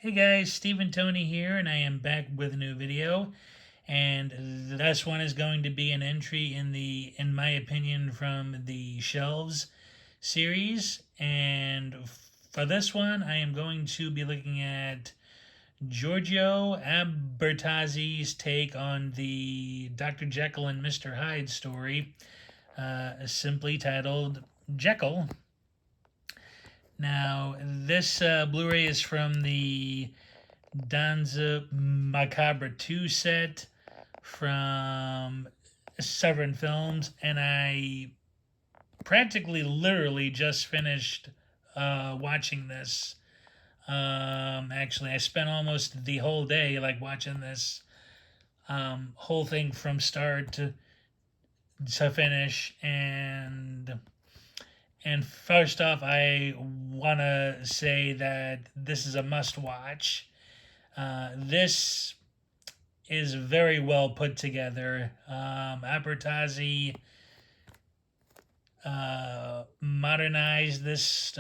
Hey guys, Stephen Tony here, and I am back with a new video. And this one is going to be an entry in my opinion, from the Shelves series. And for this one, I am going to be looking at Giorgio Albertazzi's take on the Dr. Jekyll and Mr. Hyde story, simply titled Jekyll. Now, this Blu-ray is from the Danza Macabre 2 set from Severin Films, and I practically literally just finished watching this. Actually, I spent almost the whole day watching this whole thing from start to finish. And first off, I want to say that this is a must-watch. This is very well put together. Albertazzi modernized this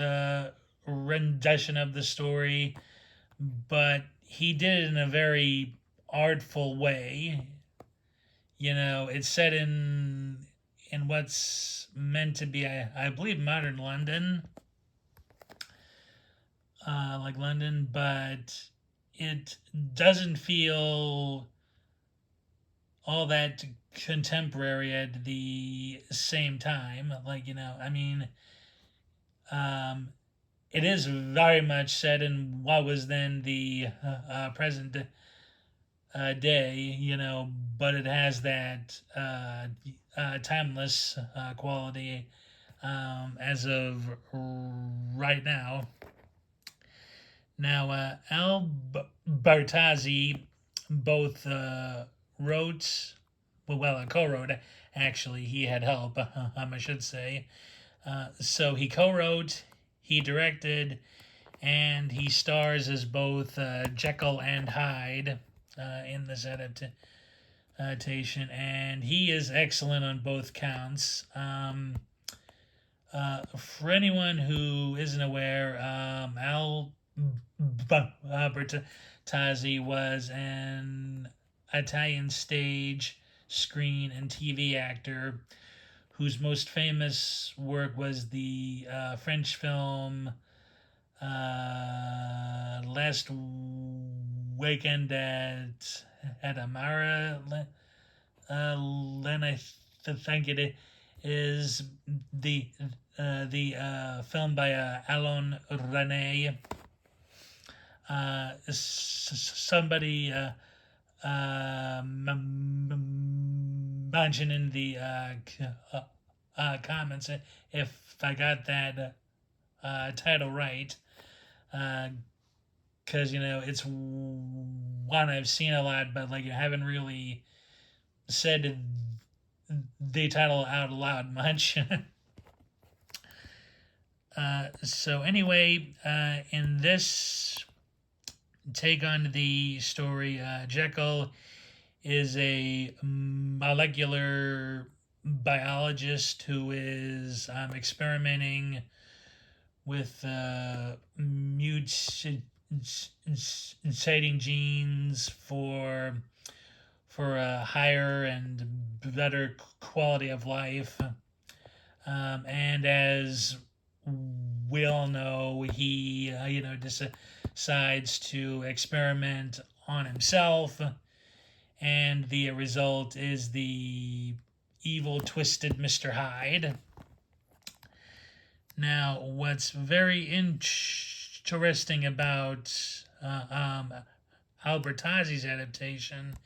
rendition of the story, but he did it in a very artful way. It's set in what's meant to be, I believe, modern London, like London, but it doesn't feel all that contemporary at the same time. It is very much set in what was then the present day, but it has that timeless quality as of right now. Now, Albertazzi both wrote, co-wrote, actually. He had help, I should say. So he co-wrote, he directed, and he stars as both Jekyll and Hyde in this adaptation, and he is excellent on both counts. For anyone who isn't aware, Albertazzi was an Italian stage, screen, and TV actor whose most famous work was the French film Last Weekend at Amara. Then I think it is the film by Alain René. Somebody mention in the comments if I got that title right, because it's one I've seen a lot, but I haven't really said the title out loud much. So anyway, in this take on the story, Jekyll is a molecular biologist who is experimenting with mutating genes for a higher and better quality of life. And as we all know, he decides to experiment on himself, and the result is the evil, twisted Mr. Hyde. Now, what's very interesting about Albertazzi's adaptation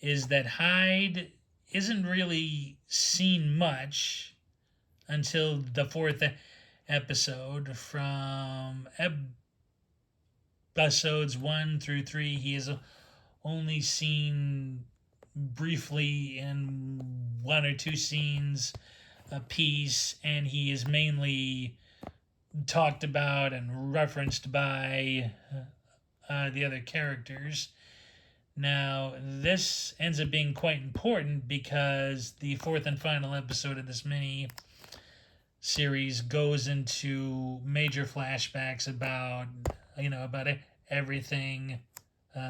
is that Hyde isn't really seen much until the fourth episode. From episodes 1 through 3, he is only seen briefly in one or two scenes a piece, and he is mainly talked about and referenced by the other characters. Now, this ends up being quite important because the fourth and final episode of this mini series goes into major flashbacks about everything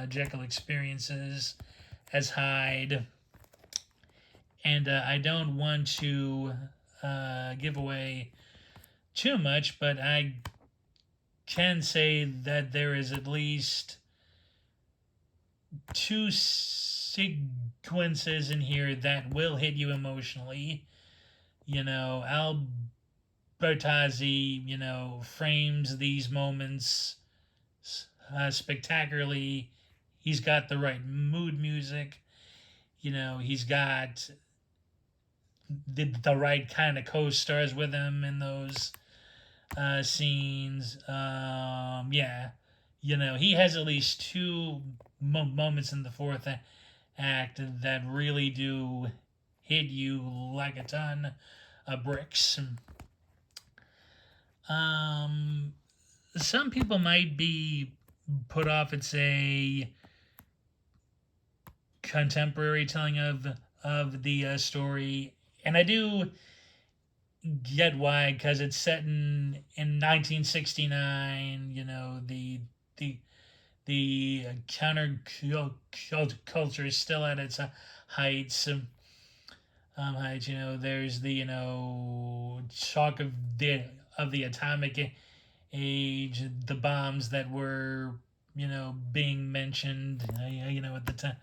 Jekyll experiences as Hyde. And I don't want to give away too much, but I can say that there is at least two sequences in here that will hit you emotionally. Albertazzi, frames these moments spectacularly. He's got the right mood music. He's got the right kind of co-stars with him in those scenes. He has at least two moments in the fourth act that really do hit you like a ton of bricks. Some people might be put off at, say, contemporary telling of the story, and I do get why, because it's set in 1969. The counterculture is still at its heights. There's the talk of the atomic age, the bombs that were being mentioned at the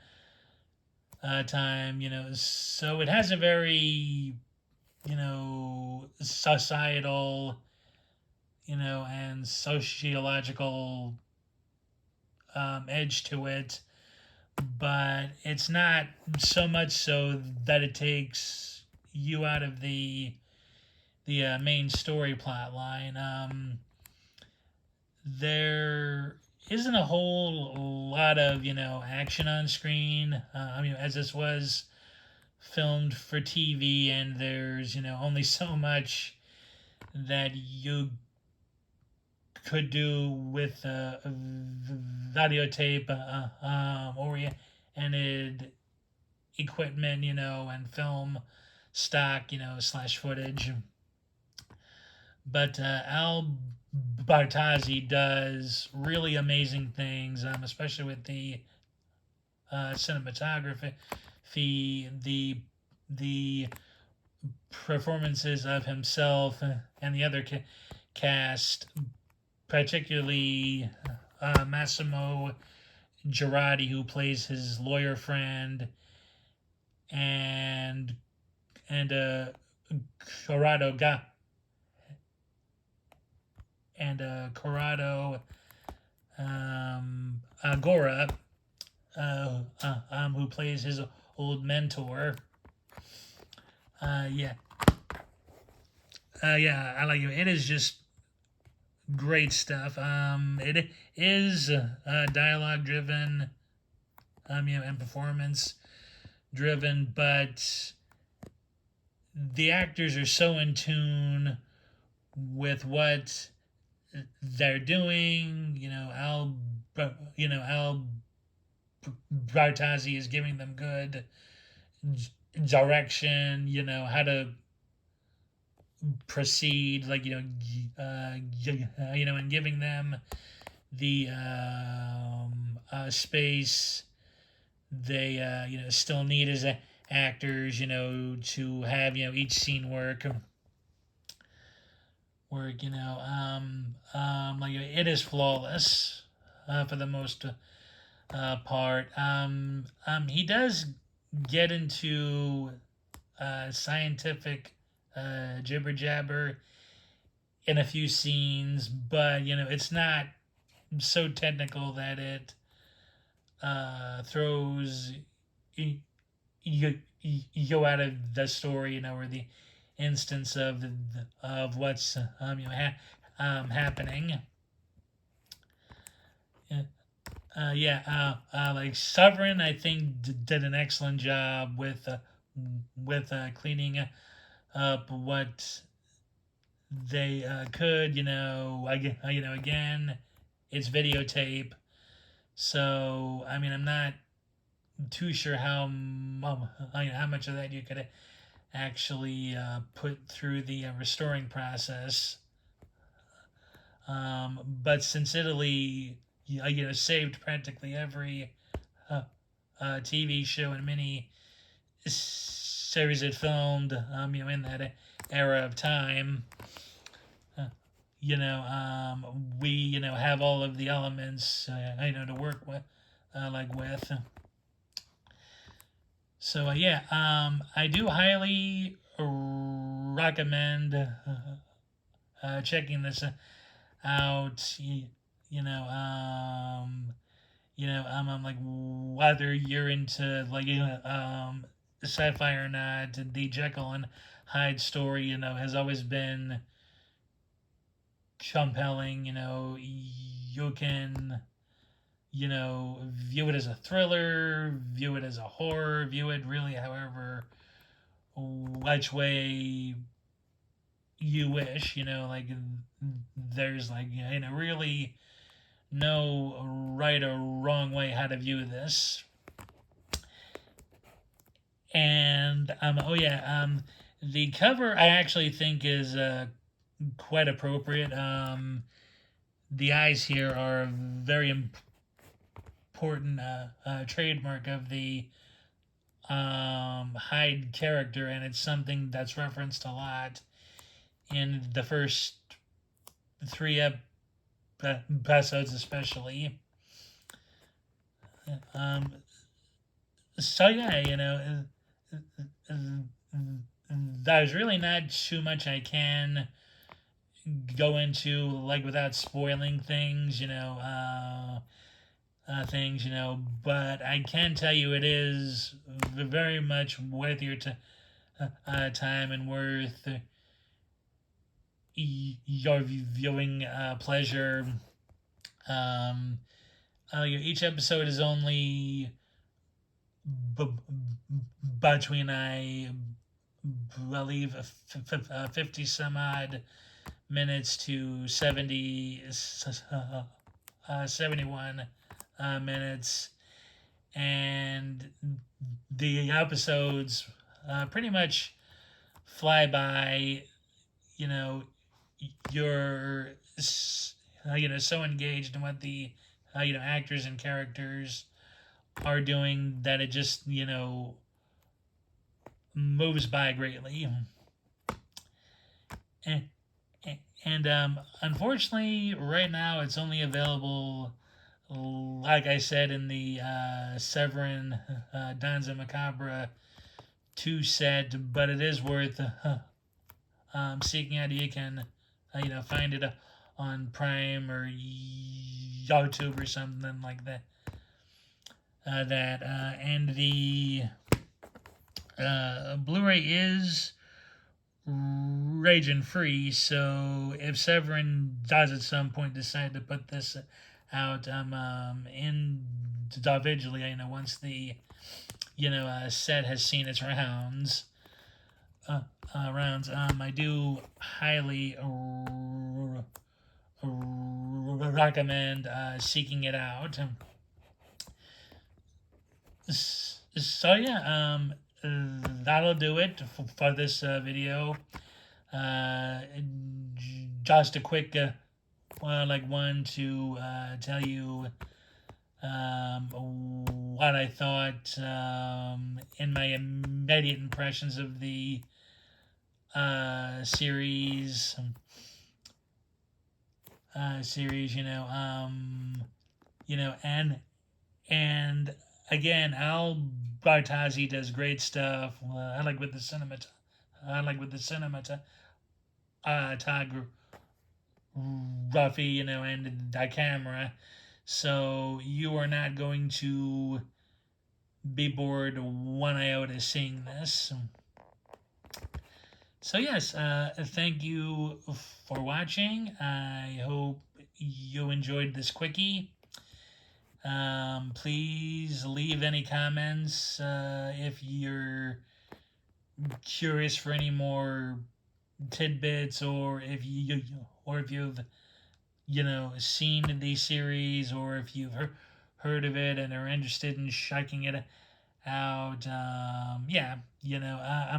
time. So it has a very societal and sociological edge to it, but it's not so much so that it takes you out of the main story plot line. There isn't a whole lot of action on screen. As this was filmed for TV, and there's only so much that you could do with videotape oriented equipment, and film stock, slash footage. But Albertazzi does really amazing things, especially with the cinematography, the performances of himself and the other cast, particularly Massimo Girardi, who plays his lawyer friend, and Corrado Agora, who plays his old mentor. I like it. It is just great stuff. It is dialogue driven, and performance driven, but the actors are so in tune with what they're doing. Albertazzi is giving them good direction. How to proceed, and giving them the space they still need as actors, to have each scene work. It is flawless for the most part. He does get into scientific jibber jabber in a few scenes, but it's not so technical that it throws you out of the story, or the instance of what's happening. Like Sovereign, I think did an excellent job with cleaning up what they could. Again, it's videotape, so I'm not too sure how much of that you could actually put through the restoring process. But since Italy saved practically every TV show and mini series it filmed, in that era of time. We, have all of the elements, to work with, with. So, I do highly recommend checking this out. I'm like, whether you're into sci-fi or not, the Jekyll and Hyde story, has always been compelling. You can, view it as a thriller, view it as a horror, view it really however which way you wish. There's really no right or wrong way how to view this. And the cover I actually think is quite appropriate. The eyes here are a very important trademark of the Hyde character, and it's something that's referenced a lot in the first 3 episodes, especially. So yeah, there's really not too much I can go into without spoiling things, but I can tell you it is very much worth your time and worth your viewing pleasure. Each episode is only between, I believe, 50 some odd minutes to 71 minutes, and the episodes pretty much fly by. You're so engaged in what the actors and characters are doing that it just moves by greatly. And unfortunately, right now it's only available, like I said, in the Severin Danza Macabre 2 set, but it is worth seeking out. You can find it on Prime or YouTube or something like that. And the Blu-ray is region free, so if Severin does at some point decide to put this out individually, once the set has seen its rounds, I do highly recommend seeking it out. So yeah, that'll do it for this video. Just a quick one to tell you what I thought in my immediate impressions of the series. And again, Albertazzi does great stuff. I like with the cinematography, and the camera. So you are not going to be bored one iota seeing this. So yes, thank you for watching. I hope you enjoyed this quickie. Please leave any comments if you're curious for any more tidbits, or if you've seen the series, or if you've heard of it and are interested in checking it out.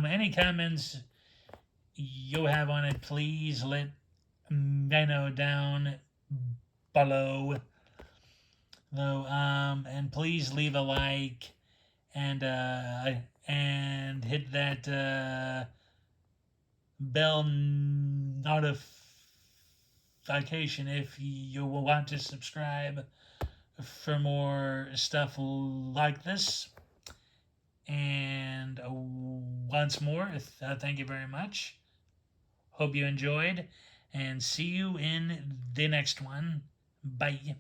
Any comments you have on it, please let me know down below. though. And please leave a like and hit that bell notification if you want to subscribe for more stuff like this. And once more, thank you very much. Hope you enjoyed, and see you in the next one. Bye.